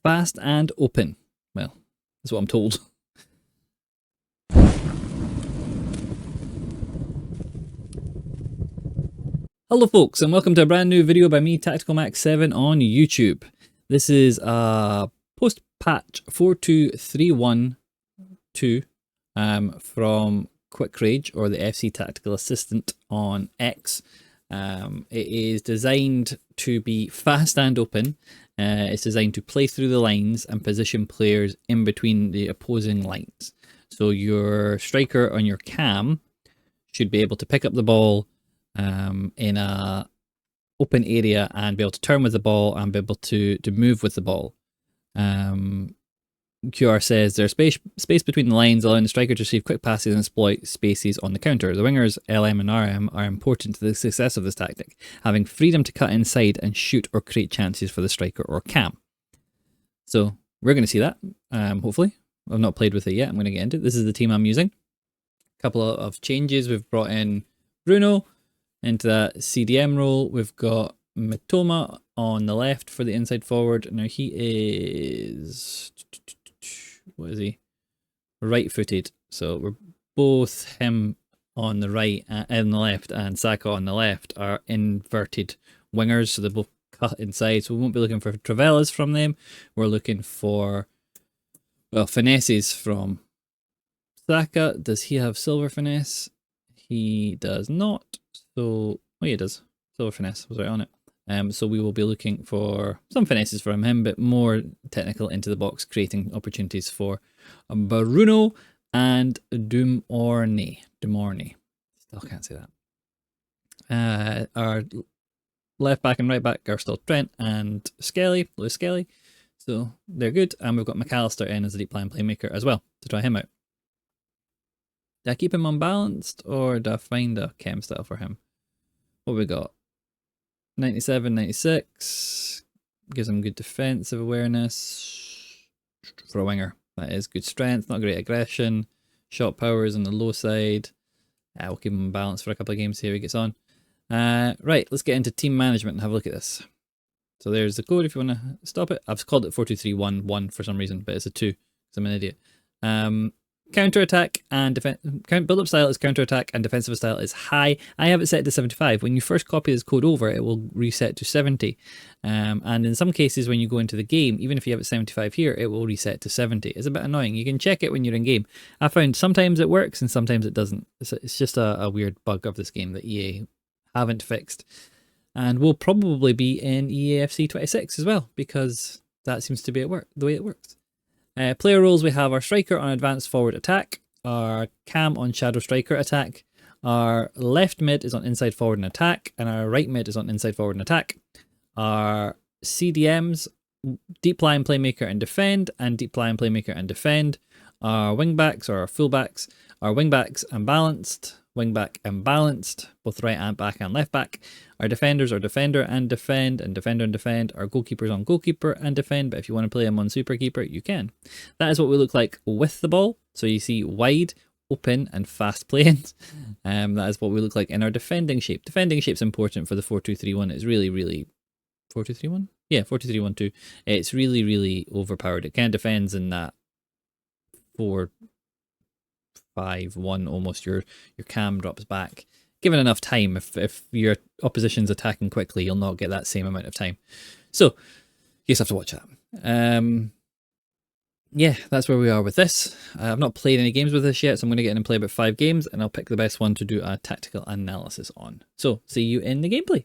Fast and open. Well, that's what I'm told. Hello folks, and welcome to a brand new video by me, Tactical Max 7 on YouTube. This is a post-patch 42312 from Quick Rage, or the FC Tactical Assistant on X. It is designed to be fast and open. It's designed to play through the lines and position players in between the opposing lines. So your striker on your cam should be able to pick up the ball in a open area and be able to turn with the ball and be able to move with the ball. QR says there's space between the lines, allowing the striker to receive quick passes and exploit spaces on the counter. The wingers LM and RM are important to the success of this tactic, having freedom to cut inside and shoot or create chances for the striker or cam. So we're going to see that, hopefully. I've not played with it yet. I'm going to get into it. This is the team I'm using. A couple of changes. We've brought in Bruno into that CDM role. We've got Mitoma on the left for the inside forward. Now he is... what is he? Right-footed. So we're both him on the right and the left, and Saka on the left are inverted wingers, so they both cut inside. So we won't be looking for Travellas from them. We're looking for, well, finesses from Saka. Does he have silver finesse? He does not. So, oh yeah, it does. Silver finesse, I was right on it. So we will be looking for some finesses from him, but more technical into the box, creating opportunities for Bruno and Dumorny. Still can't say that. Our left back and right back are still Trent and Lewis Skelly. So they're good. And we've got McAllister in as a deep line playmaker as well to try him out. Do I keep him unbalanced or do I find a chem style for him? What have we got? 97, 96. Gives him good defensive awareness. For a winger, that is good strength, not great aggression. Shot power is on the low side. We'll keep him balanced for a couple of games, see how he gets on. Right, let's get into team management and have a look at this. So there's the code if you want to stop it. I've called it 42311 for some reason, but it's a 2 because I'm an idiot. Counter attack and build up style is counter attack and defensive style is high. I have it set to 75. When you first copy this code over, it will reset to 70. And in some cases, when you go into the game, even if you have it 75 here, it will reset to 70. It's a bit annoying. You can check it when you're in game. I found sometimes it works and sometimes it doesn't. It's just a weird bug of this game that EA haven't fixed. And will probably be in EAFC 26 as well, because that seems to be the way it works. Player roles, we have our striker on advanced forward attack, our cam on shadow striker attack, our left mid is on inside forward and attack, and our right mid is on inside forward and attack. Our CDMs, deep line playmaker and defend, deep line playmaker and defend. Our wingbacks or our fullbacks, our wingbacks and balanced, wingback and balanced, both right and back and left back. Our defenders are defender and defend, and defender and defend. Our goalkeepers on goalkeeper and defend, but if you want to play them on super keeper, you can. That is what we look like with the ball. So you see wide, open, and fast playing. That is what we look like in our defending shape. Defending shape's important for the 4-2-3-1. It's really, really 4-2-3-1? Yeah, 4-2-3-1-2. It's really, really overpowered. It kind of defends in that 4-5-1 almost. Your cam drops back. Given enough time, if your opposition's attacking quickly, you'll not get that same amount of time. So you just have to watch that. Yeah, that's where we are with this. I've not played any games with this yet, so I'm going to get in and play about 5 games, and I'll pick the best one to do a tactical analysis on. So see you in the gameplay.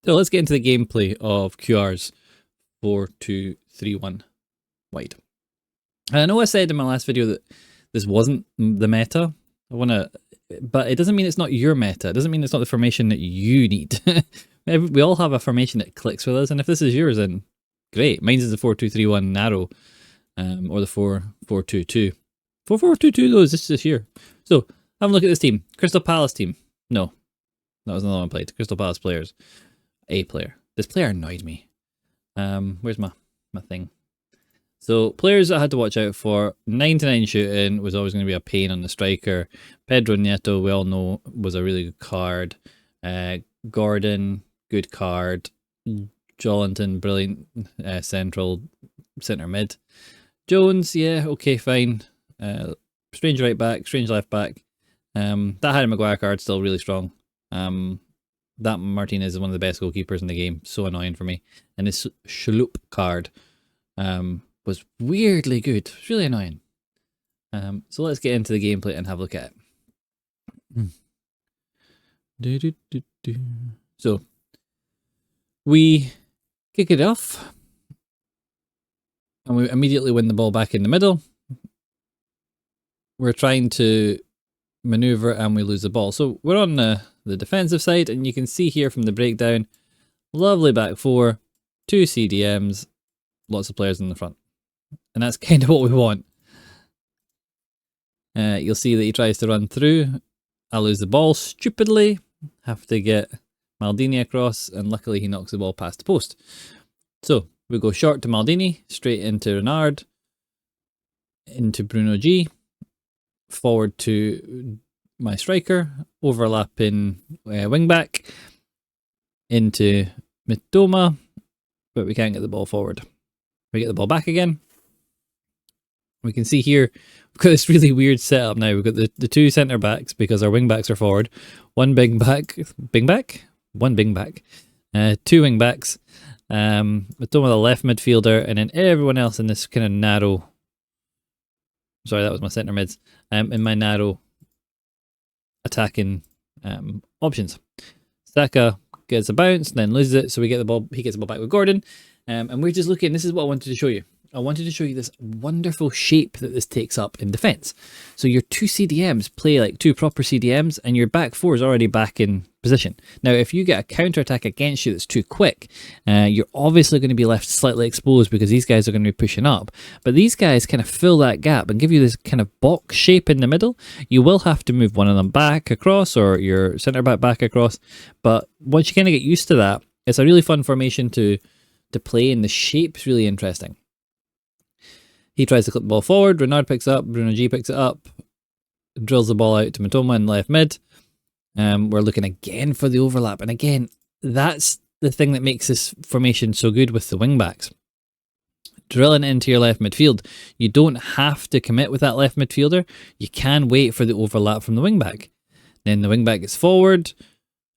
So let's get into the gameplay of QR's 4-2-3-1 wide. I know I said in my last video that this wasn't the meta. But it doesn't mean it's not your meta. It doesn't mean it's not the formation that you need. We all have a formation that clicks with us, and if this is yours, then great. Mine is the 4-2-3-1 narrow, or the 4-4-2-2. 4-4-2-2 though is this year. So have a look at this team. Crystal Palace team. No, that was another one I played. Crystal Palace players. A player. This player annoyed me. Where's my thing? So players I had to watch out for, 99 shooting was always going to be a pain on the striker. Pedro Neto, we all know, was a really good card. Gordon, good card. Jolinton, brilliant centre mid. Jones, yeah, okay, fine. Strange right back, strange left back. That Harry Maguire card still really strong. That Martinez is one of the best goalkeepers in the game. So annoying for me. And this Shaloop card was weirdly good. It's really annoying. So let's get into the gameplay and have a look at it. So we kick it off. And we immediately win the ball back in the middle. We're trying to maneuver and we lose the ball. So we're on the defensive side, and you can see here from the breakdown, lovely back four, 2 CDMs, lots of players in the front. And that's kind of what we want. You'll see that he tries to run through. I lose the ball stupidly, have to get Maldini across, and luckily he knocks the ball past the post. So we go short to Maldini, straight into Renard, into Bruno G, forward to my striker, overlapping wingback, into Mitoma, but we can't get the ball forward. We get the ball back again. We can see here, we've got this really weird setup now. We've got the 2 centre backs because our wing backs are forward. One big back, one big back, 2 wing backs. Mitoma the left midfielder, and then everyone else in this kind of narrow. Sorry, that was my centre mids. In my narrow attacking options. Taka gets a bounce, then loses it, so we get the ball. He gets the ball back with Gordon, and we're just looking. This is what I wanted to show you. I wanted to show you this wonderful shape that this takes up in defence. So your 2 CDMs play like 2 proper CDMs, and your back 4 is already back in position. Now, if you get a counter-attack against you that's too quick, you're obviously going to be left slightly exposed because these guys are going to be pushing up. But these guys kind of fill that gap and give you this kind of box shape in the middle. You will have to move one of them back across, or your centre-back back across. But once you kind of get used to that, it's a really fun formation to play, and the shape's really interesting. He tries to clip the ball forward, Renard picks it up, Bruno G picks it up, drills the ball out to Mitoma in left mid. We're looking again for the overlap, and again, that's the thing that makes this formation so good with the wingbacks. Drilling into your left midfield, you don't have to commit with that left midfielder, you can wait for the overlap from the wingback. Then the wingback gets forward,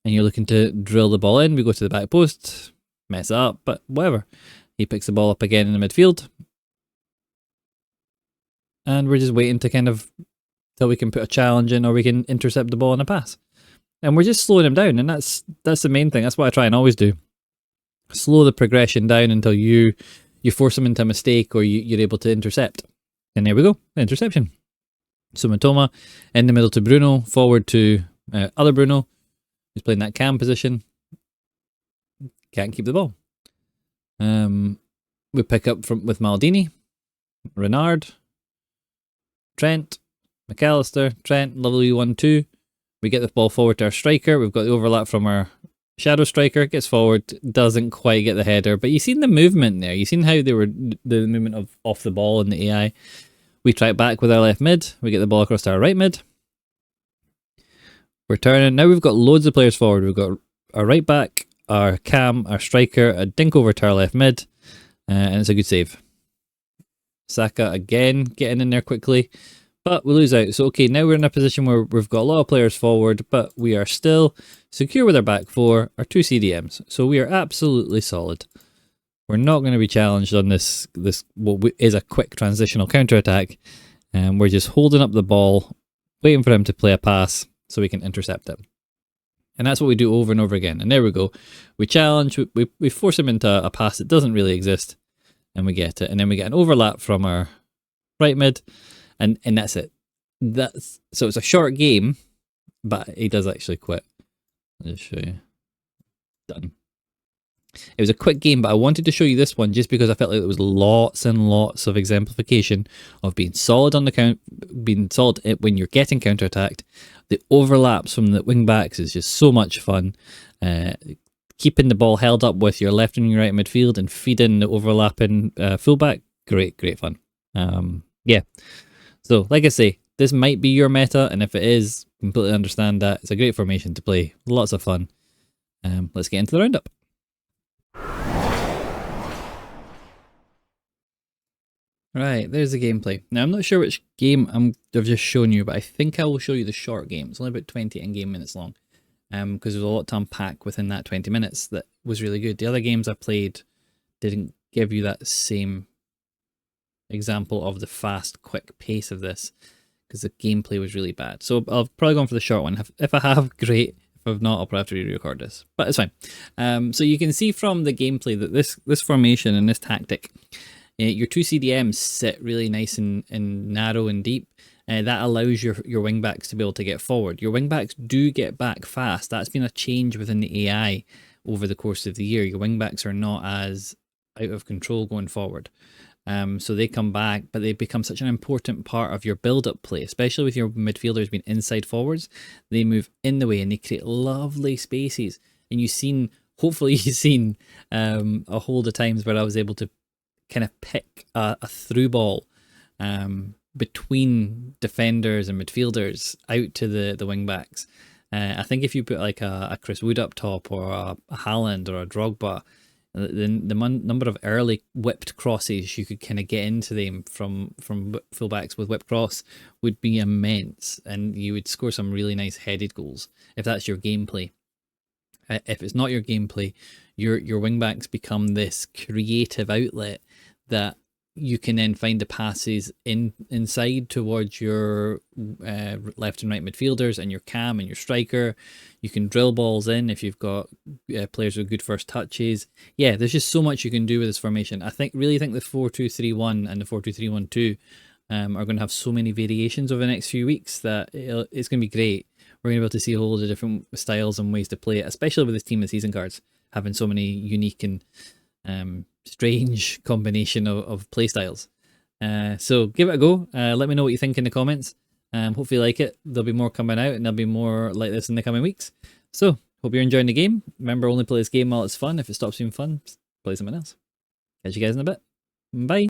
and you're looking to drill the ball in, we go to the back post, mess it up, but whatever. He picks the ball up again in the midfield. And we're just waiting to kind of, till we can put a challenge in or we can intercept the ball in a pass. And we're just slowing him down, and that's the main thing. That's what I try and always do. Slow the progression down until you force him into a mistake or you're able to intercept. And there we go, interception. So Mitoma in the middle to Bruno, forward to other Bruno, who's playing that cam position. Can't keep the ball. We pick up with Maldini, Renard, Trent, McAllister, Trent, lovely 1-2. We get the ball forward to our striker. We've got the overlap from our shadow striker. Gets forward, doesn't quite get the header. But you've seen the movement there. You've seen how they were the movement of off the ball in the AI. We try it back with our left mid. We get the ball across to our right mid. We're turning. Now we've got loads of players forward. We've got our right back, our cam, our striker, a dink over to our left mid. And it's a good save. Saka again getting in there quickly, but we lose out. So okay, now we're in a position where we've got a lot of players forward, but we are still secure with our back 4, our 2 CDMs. So we are absolutely solid. We're not going to be challenged on this what is a quick transitional counter-attack. And we're just holding up the ball, waiting for him to play a pass so we can intercept it. And that's what we do over and over again. And there we go. We challenge, we force him into a pass that doesn't really exist. And we get it, and then we get an overlap from our right mid, and that's it. So it's a short game, but he does actually quit. I'll just show you. Done. It was a quick game, but I wanted to show you this one just because I felt like there was lots and lots of exemplification of being solid on the count, being solid when you're getting counter-attacked. The overlaps from the wing backs is just so much fun. Keeping the ball held up with your left and your right midfield and feeding the overlapping fullback, great fun. Yeah, so like I say, this might be your meta, and if it is, completely understand that. It's a great formation to play, lots of fun. Let's get into the roundup. Right, there's the gameplay. Now, I'm not sure which game I've just shown you, but I think I will show you the short game. It's only about 20 in-game minutes long, because there's a lot to unpack within that 20 minutes that was really good. The other games I played didn't give you that same example of the fast, quick pace of this, because the gameplay was really bad. So I'll probably go on for the short one. If I have, great. If I've not, I'll probably have to re-record this, but it's fine. So you can see from the gameplay that this formation and this tactic, your two CDMs sit really nice and narrow and deep. That allows your wingbacks to be able to get forward. Your wingbacks do get back fast. That's been a change within the AI over the course of the year. Your wingbacks are not as out of control going forward. So they come back, but they become such an important part of your build-up play, especially with your midfielders being inside forwards. They move in the way and they create lovely spaces. And hopefully you've seen a whole of times where I was able to kind of pick a through ball between defenders and midfielders out to the wingbacks. I think if you put like a Chris Wood up top, or a Haaland or a Drogba, the number of early whipped crosses you could kind of get into them from fullbacks with whipped cross would be immense, and you would score some really nice headed goals if that's your gameplay. If it's not your gameplay, your wingbacks become this creative outlet that you can then find the passes inside towards your left and right midfielders and your cam and your striker. You can drill balls in if you've got players with good first touches. Yeah, there's just so much you can do with this formation. I really think the 4-2-3-1 and the 4-2-3-1-2 are going to have so many variations over the next few weeks that it's going to be great. We're going to be able to see a whole lot of different styles and ways to play it, especially with this team of season cards having so many unique and strange combination of play styles. So give it a go. Let me know what you think in the comments. Hopefully you like it. There'll be more coming out, and there'll be more like this in the coming weeks. So hope you're enjoying the game. Remember, only play this game while it's fun. If it stops being fun, play something else. Catch you guys in a bit. Bye.